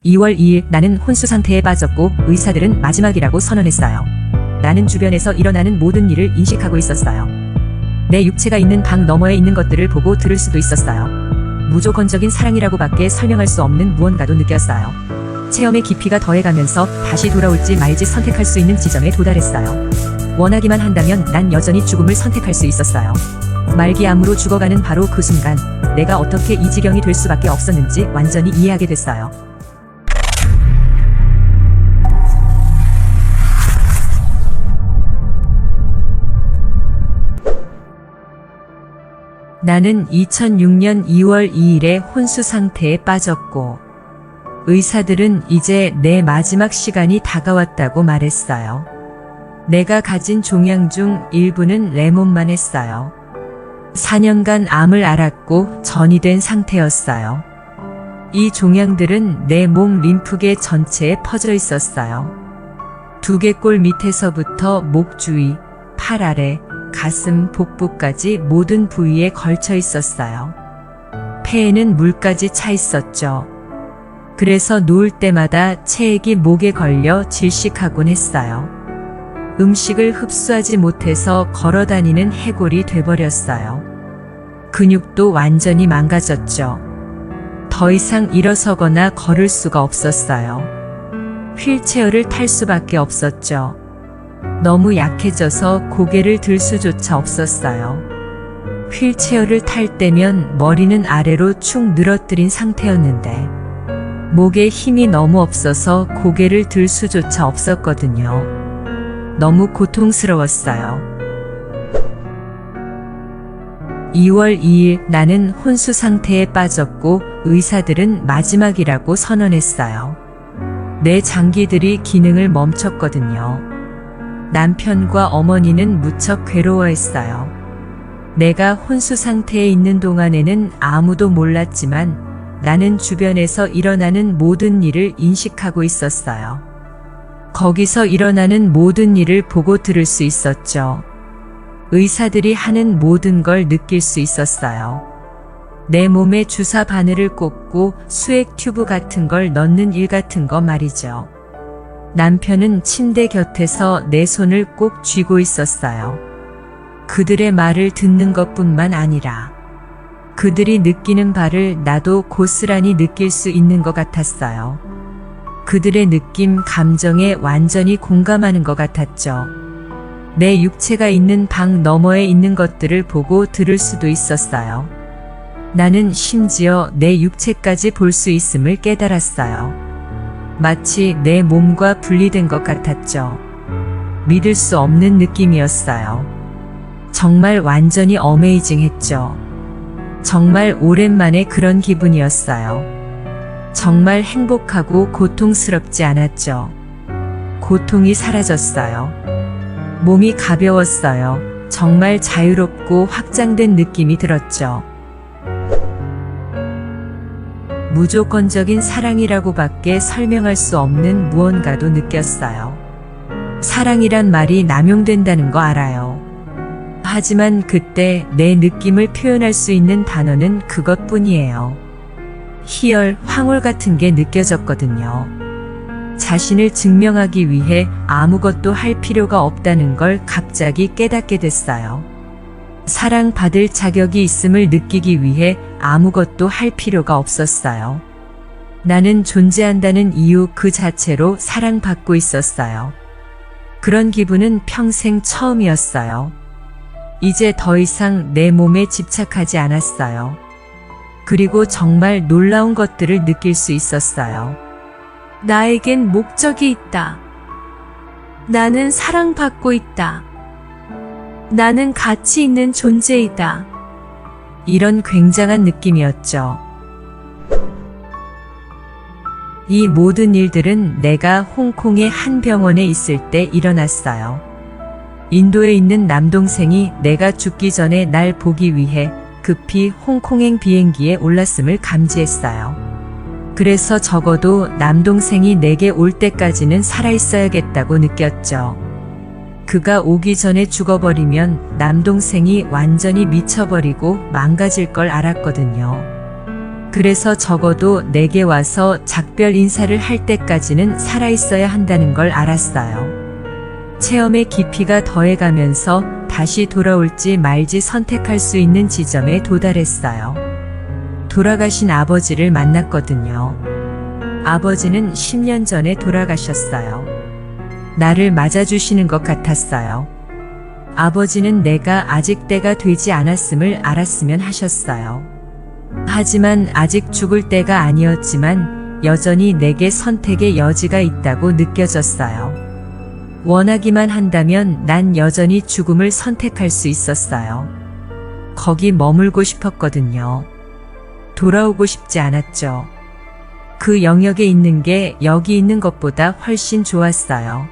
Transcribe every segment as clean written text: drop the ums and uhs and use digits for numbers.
2월 2일 나는 혼수 상태에 빠졌고 의사들은 마지막이라고 선언했어요. 나는 주변에서 일어나는 모든 일을 인식하고 있었어요. 내 육체가 있는 방 너머에 있는 것들을 보고 들을 수도 있었어요. 무조건적인 사랑이라고밖에 설명할 수 없는 무언가도 느꼈어요. 체험의 깊이가 더해가면서 다시 돌아올지 말지 선택할 수 있는 지점에 도달했어요. 원하기만 한다면 난 여전히 죽음을 선택할 수 있었어요. 말기암으로 죽어가는 바로 그 순간 내가 어떻게 이 지경이 될 수밖에 없었는지 완전히 이해하게 됐어요. 나는 2006년 2월 2일에 혼수 상태에 빠졌고 의사들은 이제 내 마지막 시간이 다가왔다고 말했어요. 내가 가진 종양 중 일부는 레몬만 했어요. 4년간 암을 앓았고 전이 된 상태였어요. 이 종양들은 내 몸 림프계 전체에 퍼져 있었어요. 두개골 밑에서부터 목 주위, 팔 아래, 가슴, 복부까지 모든 부위에 걸쳐 있었어요. 폐에는 물까지 차 있었죠. 그래서 누울 때마다 체액이 목에 걸려 질식하곤 했어요. 음식을 흡수하지 못해서 걸어다니는 해골이 돼버렸어요. 근육도 완전히 망가졌죠. 더 이상 일어서거나 걸을 수가 없었어요. 휠체어를 탈 수밖에 없었죠. 너무 약해져서 고개를 들 수조차 없었어요. 휠체어를 탈 때면 머리는 아래로 축 늘어뜨린 상태였는데 목에 힘이 너무 없어서 고개를 들 수조차 없었거든요. 너무 고통스러웠어요. 2월 2일 나는 혼수 상태에 빠졌고 의사들은 마지막이라고 선언했어요. 내 장기들이 기능을 멈췄거든요. 남편과 어머니는 무척 괴로워했어요. 내가 혼수 상태에 있는 동안에는 아무도 몰랐지만 나는 주변에서 일어나는 모든 일을 인식하고 있었어요. 거기서 일어나는 모든 일을 보고 들을 수 있었죠. 의사들이 하는 모든 걸 느낄 수 있었어요. 내 몸에 주사 바늘을 꽂고 수액 튜브 같은 걸 넣는 일 같은 거 말이죠. 남편은 침대 곁에서 내 손을 꼭 쥐고 있었어요. 그들의 말을 듣는 것뿐만 아니라 그들이 느끼는 바를 나도 고스란히 느낄 수 있는 것 같았어요. 그들의 느낌, 감정에 완전히 공감하는 것 같았죠. 내 육체가 있는 방 너머에 있는 것들을 보고 들을 수도 있었어요. 나는 심지어 내 육체까지 볼 수 있음을 깨달았어요. 마치 내 몸과 분리된 것 같았죠. 믿을 수 없는 느낌이었어요. 정말 완전히 어메이징했죠. 정말 오랜만에 그런 기분이었어요. 정말 행복하고 고통스럽지 않았죠. 고통이 사라졌어요. 몸이 가벼웠어요. 정말 자유롭고 확장된 느낌이 들었죠. 무조건적인 사랑이라고밖에 설명할 수 없는 무언가도 느꼈어요. 사랑이란 말이 남용된다는 거 알아요. 하지만 그때 내 느낌을 표현할 수 있는 단어는 그것뿐이에요. 희열, 황홀 같은 게 느껴졌거든요. 자신을 증명하기 위해 아무것도 할 필요가 없다는 걸 갑자기 깨닫게 됐어요. 사랑받을 자격이 있음을 느끼기 위해 아무것도 할 필요가 없었어요. 나는 존재한다는 이유 그 자체로 사랑받고 있었어요. 그런 기분은 평생 처음이었어요. 이제 더 이상 내 몸에 집착하지 않았어요. 그리고 정말 놀라운 것들을 느낄 수 있었어요. 나에겐 목적이 있다. 나는 사랑받고 있다. 나는 가치 있는 존재이다. 이런 굉장한 느낌이었죠. 이 모든 일들은 내가 홍콩의 한 병원에 있을 때 일어났어요. 인도에 있는 남동생이 내가 죽기 전에 날 보기 위해 급히 홍콩행 비행기에 올랐음을 감지했어요. 그래서 적어도 남동생이 내게 올 때까지는 살아있어야겠다고 느꼈죠. 그가 오기 전에 죽어버리면 남동생이 완전히 미쳐버리고 망가질 걸 알았거든요. 그래서 적어도 내게 와서 작별 인사를 할 때까지는 살아있어야 한다는 걸 알았어요. 체험의 깊이가 더해가면서 다시 돌아올지 말지 선택할 수 있는 지점에 도달했어요. 돌아가신 아버지를 만났거든요. 아버지는 10년 전에 돌아가셨어요. 나를 맞아주시는 것 같았어요. 아버지는 내가 아직 때가 되지 않았음을 알았으면 하셨어요. 하지만 아직 죽을 때가 아니었지만 여전히 내게 선택의 여지가 있다고 느껴졌어요. 원하기만 한다면 난 여전히 죽음을 선택할 수 있었어요. 거기 머물고 싶었거든요. 돌아오고 싶지 않았죠. 그 영역에 있는 게 여기 있는 것보다 훨씬 좋았어요.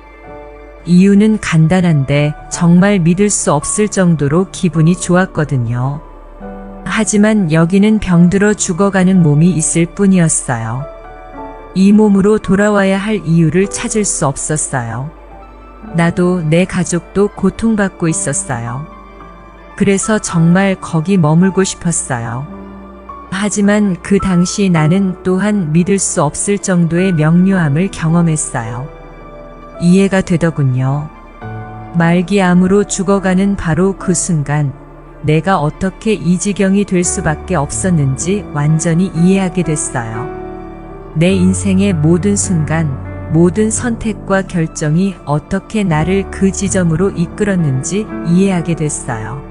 이유는 간단한데 정말 믿을 수 없을 정도로 기분이 좋았거든요. 하지만 여기는 병들어 죽어가는 몸이 있을 뿐이었어요. 이 몸으로 돌아와야 할 이유를 찾을 수 없었어요. 나도 내 가족도 고통받고 있었어요. 그래서 정말 거기 머물고 싶었어요. 하지만 그 당시 나는 또한 믿을 수 없을 정도의 명료함을 경험했어요. 이해가 되더군요. 말기암으로 죽어가는 바로 그 순간 내가 어떻게 이 지경이 될 수밖에 없었는지 완전히 이해하게 됐어요. 내 인생의 모든 순간, 모든 선택과 결정이 어떻게 나를 그 지점으로 이끌었는지 이해하게 됐어요.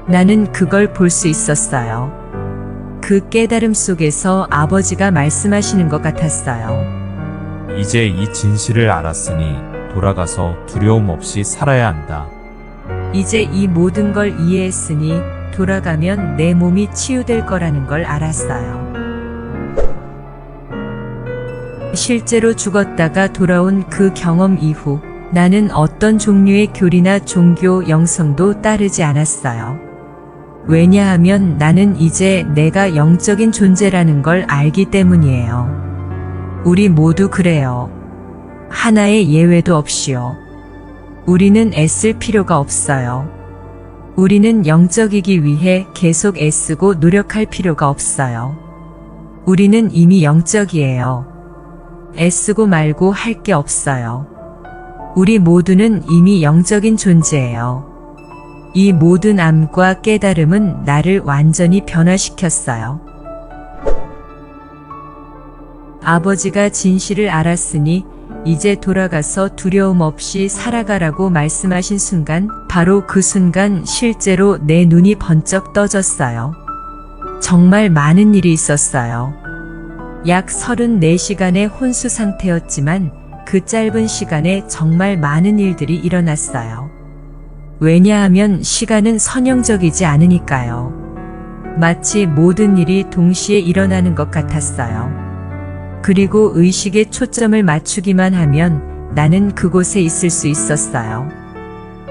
나는 그걸 볼 수 있었어요. 그 깨달음 속에서 아버지가 말씀하시는 것 같았어요. 이제 이 진실을 알았으니 돌아가서 두려움 없이 살아야 한다. 이제 이 모든 걸 이해했으니 돌아가면 내 몸이 치유될 거라는 걸 알았어요. 실제로 죽었다가 돌아온 그 경험 이후 나는 어떤 종류의 교리나 종교 영성도 따르지 않았어요. 왜냐하면 나는 이제 내가 영적인 존재라는 걸 알기 때문이에요. 우리 모두 그래요. 하나의 예외도 없이요. 우리는 애쓸 필요가 없어요. 우리는 영적이기 위해 계속 애쓰고 노력할 필요가 없어요. 우리는 이미 영적이에요. 애쓰고 말고 할 게 없어요. 우리 모두는 이미 영적인 존재예요. 이 모든 암과 깨달음은 나를 완전히 변화시켰어요. 아버지가 진실을 알았으니 이제 돌아가서 두려움 없이 살아가라고 말씀하신 순간, 바로 그 순간 실제로 내 눈이 번쩍 떠졌어요. 정말 많은 일이 있었어요. 약 34시간의 혼수 상태였지만 그 짧은 시간에 정말 많은 일들이 일어났어요. 왜냐하면 시간은 선형적이지 않으니까요. 마치 모든 일이 동시에 일어나는 것 같았어요. 그리고 의식에 초점을 맞추기만 하면 나는 그곳에 있을 수 있었어요.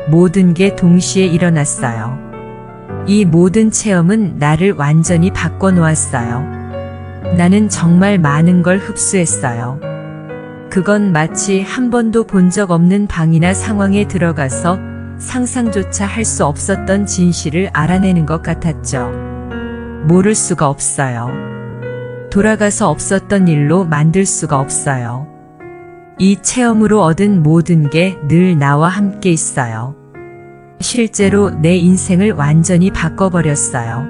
모든 게 동시에 일어났어요. 이 모든 체험은 나를 완전히 바꿔놓았어요. 나는 정말 많은 걸 흡수했어요. 그건 마치 한 번도 본 적 없는 방이나 상황에 들어가서 상상조차 할 수 없었던 진실을 알아내는 것 같았죠. 모를 수가 없어요. 돌아가서 없었던 일로 만들 수가 없어요. 이 체험으로 얻은 모든 게 늘 나와 함께 있어요. 실제로 내 인생을 완전히 바꿔버렸어요.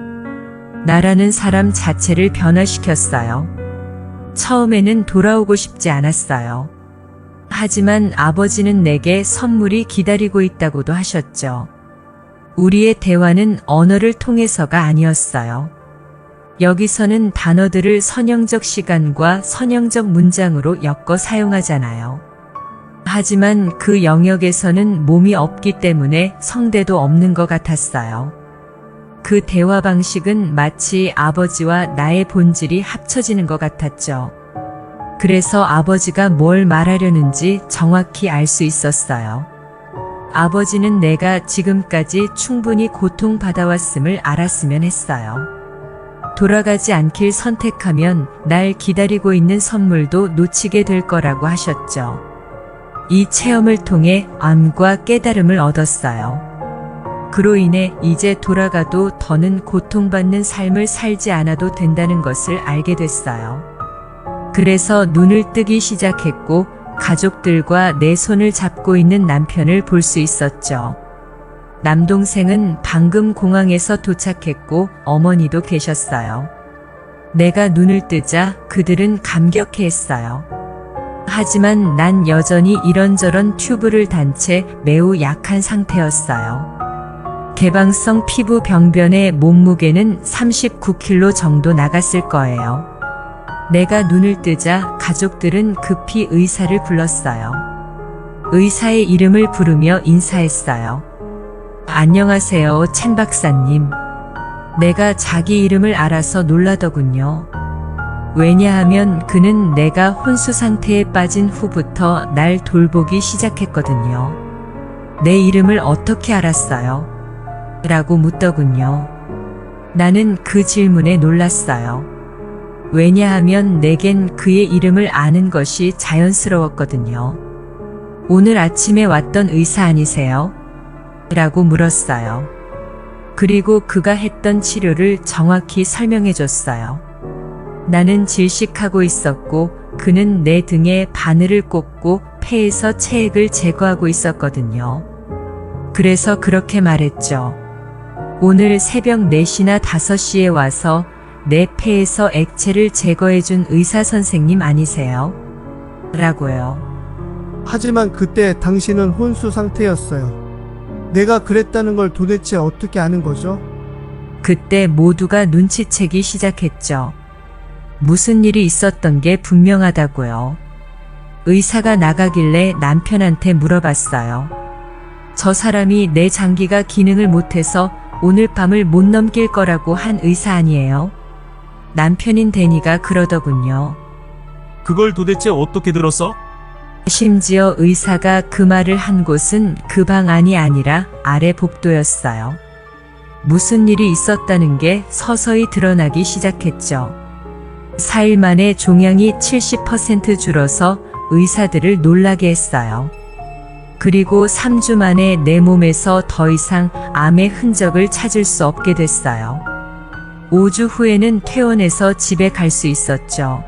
나라는 사람 자체를 변화시켰어요. 처음에는 돌아오고 싶지 않았어요. 하지만 아버지는 내게 선물이 기다리고 있다고도 하셨죠. 우리의 대화는 언어를 통해서가 아니었어요. 여기서는 단어들을 선형적 시간과 선형적 문장으로 엮어 사용하잖아요. 하지만 그 영역에서는 몸이 없기 때문에 성대도 없는 것 같았어요. 그 대화 방식은 마치 아버지와 나의 본질이 합쳐지는 것 같았죠. 그래서 아버지가 뭘 말하려는지 정확히 알 수 있었어요. 아버지는 내가 지금까지 충분히 고통받아왔음을 알았으면 했어요. 돌아가지 않길 선택하면 날 기다리고 있는 선물도 놓치게 될 거라고 하셨죠. 이 체험을 통해 암과 깨달음을 얻었어요. 그로 인해 이제 돌아가도 더는 고통받는 삶을 살지 않아도 된다는 것을 알게 됐어요. 그래서 눈을 뜨기 시작했고 가족들과 내 손을 잡고 있는 남편을 볼 수 있었죠. 남동생은 방금 공항에서 도착했고 어머니도 계셨어요. 내가 눈을 뜨자 그들은 감격해했어요. 하지만 난 여전히 이런저런 튜브를 단 채 매우 약한 상태였어요. 개방성 피부 병변의 몸무게는 39kg 정도 나갔을 거예요. 내가 눈을 뜨자 가족들은 급히 의사를 불렀어요. 의사의 이름을 부르며 인사했어요. 안녕하세요, 첸 박사님. 내가 자기 이름을 알아서 놀라더군요. 왜냐하면 그는 내가 혼수 상태에 빠진 후부터 날 돌보기 시작했거든요. 내 이름을 어떻게 알았어요? 라고 묻더군요. 나는 그 질문에 놀랐어요. 왜냐하면 내겐 그의 이름을 아는 것이 자연스러웠거든요. 오늘 아침에 왔던 의사 아니세요? 라고 물었어요. 그리고 그가 했던 치료를 정확히 설명해 줬어요. 나는 질식하고 있었고 그는 내 등에 바늘을 꽂고 폐에서 체액을 제거하고 있었거든요. 그래서 그렇게 말했죠. 오늘 새벽 4시나 5시에 와서 내 폐에서 액체를 제거해준 의사 선생님 아니세요? 라고요. 하지만 그때 당신은 혼수 상태였어요. 내가 그랬다는 걸 도대체 어떻게 아는 거죠? 그때 모두가 눈치채기 시작했죠. 무슨 일이 있었던 게 분명하다고요. 의사가 나가길래 남편한테 물어봤어요. 저 사람이 내 장기가 기능을 못해서 오늘 밤을 못 넘길 거라고 한 의사 아니에요? 남편인 데니가 그러더군요. 그걸 도대체 어떻게 들었어? 심지어 의사가 그 말을 한 곳은 그 방 안이 아니라 아래 복도였어요. 무슨 일이 있었다는 게 서서히 드러나기 시작했죠. 4일 만에 종양이 70% 줄어서 의사들을 놀라게 했어요. 그리고 3주 만에 내 몸에서 더 이상 암의 흔적을 찾을 수 없게 됐어요. 5주 후에는 퇴원해서 집에 갈 수 있었죠.